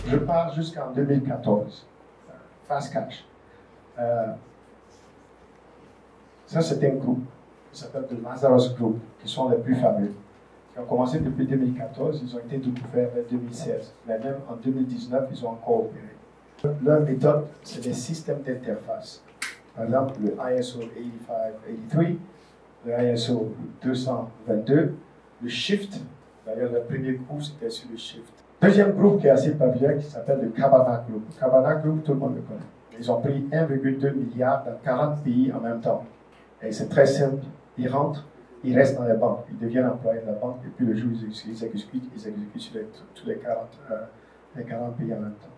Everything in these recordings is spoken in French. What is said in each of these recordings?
Je pars jusqu'en 2014. Fast Cash. Ça, c'est un groupe qui s'appelle le Lazarus Group, qui sont les plus fameux. Qui ont commencé depuis 2014, ils ont été découverts en 2016. Mais même en 2019, ils ont encore opéré. Leur méthode, c'est des systèmes d'interface. Par exemple, le ISO 8583, le ISO 222, le Shift. D'ailleurs, le premier cours, c'était sur le Shift. Deuxième groupe qui est assez populaire, qui s'appelle le Kavanaugh Group. Kavanaugh Group, tout le monde le connaît. Ils ont pris 1,2 milliard dans 40 pays en même temps. Et c'est très simple. Ils rentrent, ils restent dans les banques. Ils deviennent employés de la banque. Et puis le jour où ils exécutent sur tous les 40 pays en même temps.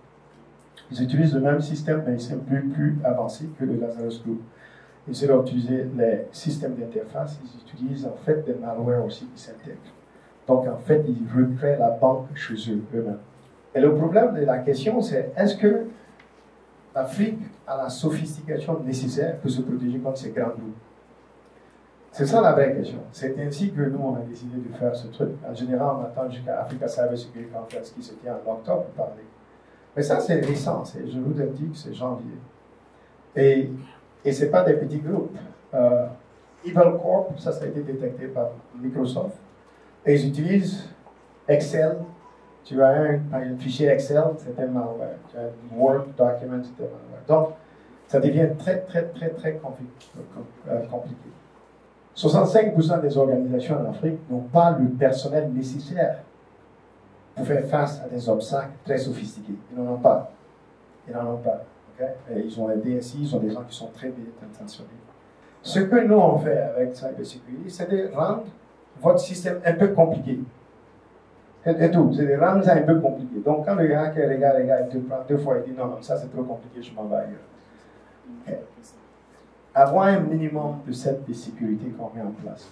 Ils utilisent le même système, mais ils sont plus avancés que le Lazarus Group. Ils ont utilisé les systèmes d'interface. Ils utilisent en fait des malwares aussi qui s'intègrent. Donc, en fait, ils recréent la banque chez eux-mêmes. Et le problème de la question, c'est est-ce que l'Afrique a la sophistication nécessaire pour se protéger contre ces grands groupes? C'est ça la vraie question. C'est ainsi que nous, on a décidé de faire ce truc. En général, on attend jusqu'à Africa Cyber Security Conference qui se tient en octobre pour parler. Mais ça, c'est récent. Je vous ai dit que c'est janvier. Et ce n'est pas des petits groupes. Evil Corp, ça a été détecté par Microsoft. Et ils utilisent Excel. Tu as un fichier Excel, c'est un malware. Tu as un Word document, c'est un malware. Donc, ça devient très compliqué. 65% des organisations en Afrique n'ont pas le personnel nécessaire pour faire face à des obstacles très sophistiqués. Ils n'en ont pas. Okay? Et ils ont les DSI, ils ont des gens qui sont très bien intentionnés. Ce que nous, on fait avec Cybersecurity, c'est de rendre votre système un peu compliqué. Et tout, c'est de rendre ça un peu compliqué. Donc, quand le gars qui regarde, il te prend 2 fois et dit non, ça c'est trop compliqué, je m'en vais ailleurs. Okay. Avoir un minimum de set de sécurité qu'on met en place.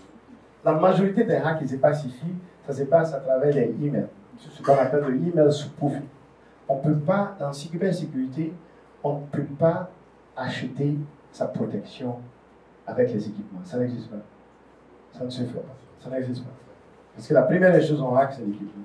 La majorité des hacks qui se passent ici, ça se passe à travers les emails. Ce qu'on appelle le email spoofing. On ne peut pas, dans cybersécurité, on ne peut pas acheter sa protection avec les équipements. Ça n'existe pas. Ça ne se fait pas. Ça n'existe pas. Parce que la première des choses en hack, c'est l'équipement.